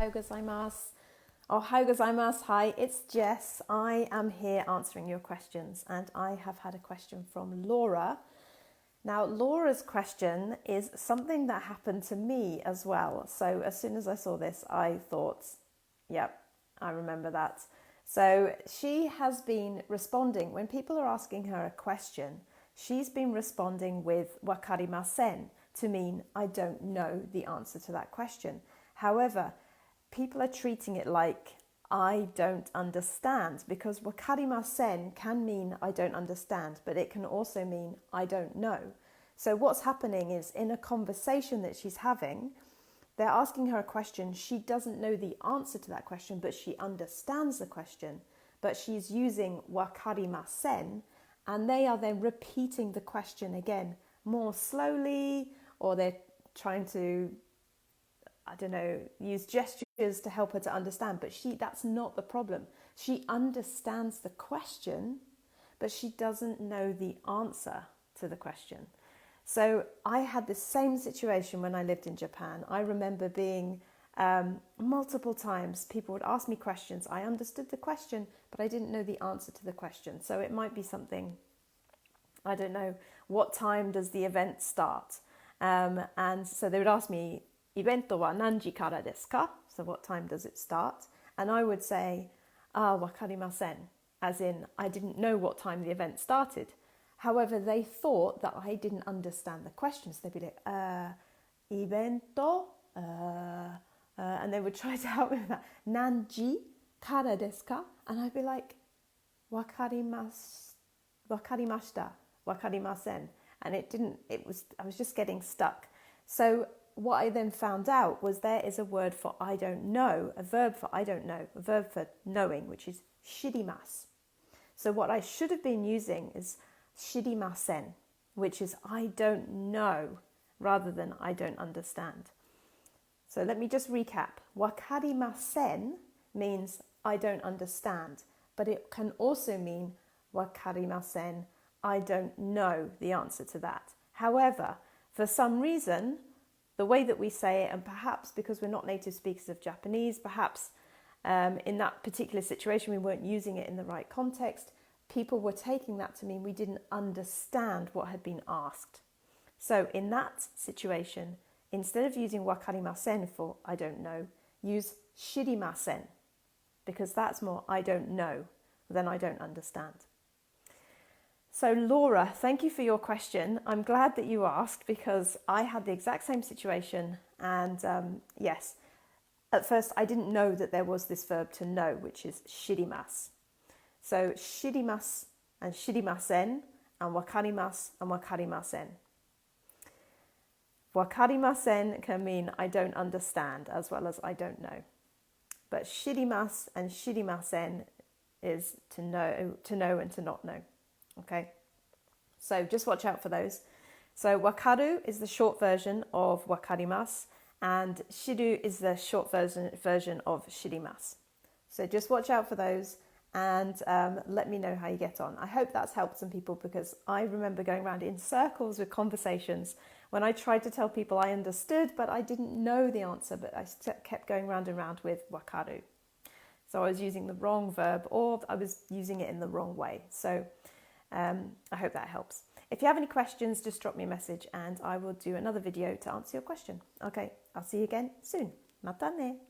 Ohayou gozaimasu. Ohayou gozaimasu. Hi, it's Jess. I am here answering your questions, and I have had a question from Laura. Now, Laura's question is something that happened to me as well. So as soon as I saw this, I thought, yep, I remember that. So she has been responding when people are asking her a question. She's been responding with wakarimasen to mean I don't know the answer to that question. However, people are treating it like I don't understand, because wakarimasen can mean I don't understand, but it can also mean I don't know. So what's happening is in a conversation that she's having, they're asking her a question. She doesn't know the answer to that question, but she understands the question. But she's using wakarimasen, and they are then repeating the question again more slowly, or they're trying to, I don't know, use gestures to help her to understand. But that's not the problem. She understands the question, but she doesn't know the answer to the question. So I had the same situation when I lived in Japan. I remember being multiple times, people would ask me questions. I understood the question, but I didn't know the answer to the question. So it might be something, I don't know, what time does the event start? And so they would ask me, "Ibento wa nanji kara desu ka?" So what time does it start? And I would say, wakarimasen, as in I didn't know what time the event started. However, they thought that I didn't understand the questions. They'd be like, "Ibento?" And they would try to help me with that. "Nanji kara desu ka?" And I'd be like, "Wakarimashita, wakarimasen." And I was just getting stuck. So what I then found out was there is a word for I don't know, a verb for I don't know, a verb for knowing, which is shirimasu. So what I should have been using is shirimasen, which is I don't know, rather than I don't understand. So let me just recap. Wakarimasen means I don't understand, but it can also mean wakarimasen, I don't know the answer to that. However, for some reason, the way that we say it, and perhaps because we're not native speakers of Japanese, perhaps in that particular situation we weren't using it in the right context, people were taking that to mean we didn't understand what had been asked. So in that situation, instead of using wakarimasen for I don't know, use shirimasen, because that's more I don't know than I don't understand. So Laura, thank you for your question. I'm glad that you asked, because I had the exact same situation, and yes, at first I didn't know that there was this verb to know, which is shirimasu. So shirimasu and shirimasen, and wakarimasu and wakarimasen. Wakarimasen can mean I don't understand as well as I don't know. But shirimasu and shirimasen is to know and to not know. Okay, so just watch out for those. So wakaru is the short version of wakarimasu, and shiru is the short version of shirimasu. So just watch out for those, and let me know how you get on. I hope that's helped some people, because I remember going around in circles with conversations when I tried to tell people I understood, but I didn't know the answer, but I kept going round and round with wakaru. So I was using the wrong verb, or I was using it in the wrong way. So I hope that helps. If you have any questions, just drop me a message and I will do another video to answer your question. Okay, I'll see you again soon. Mata ne!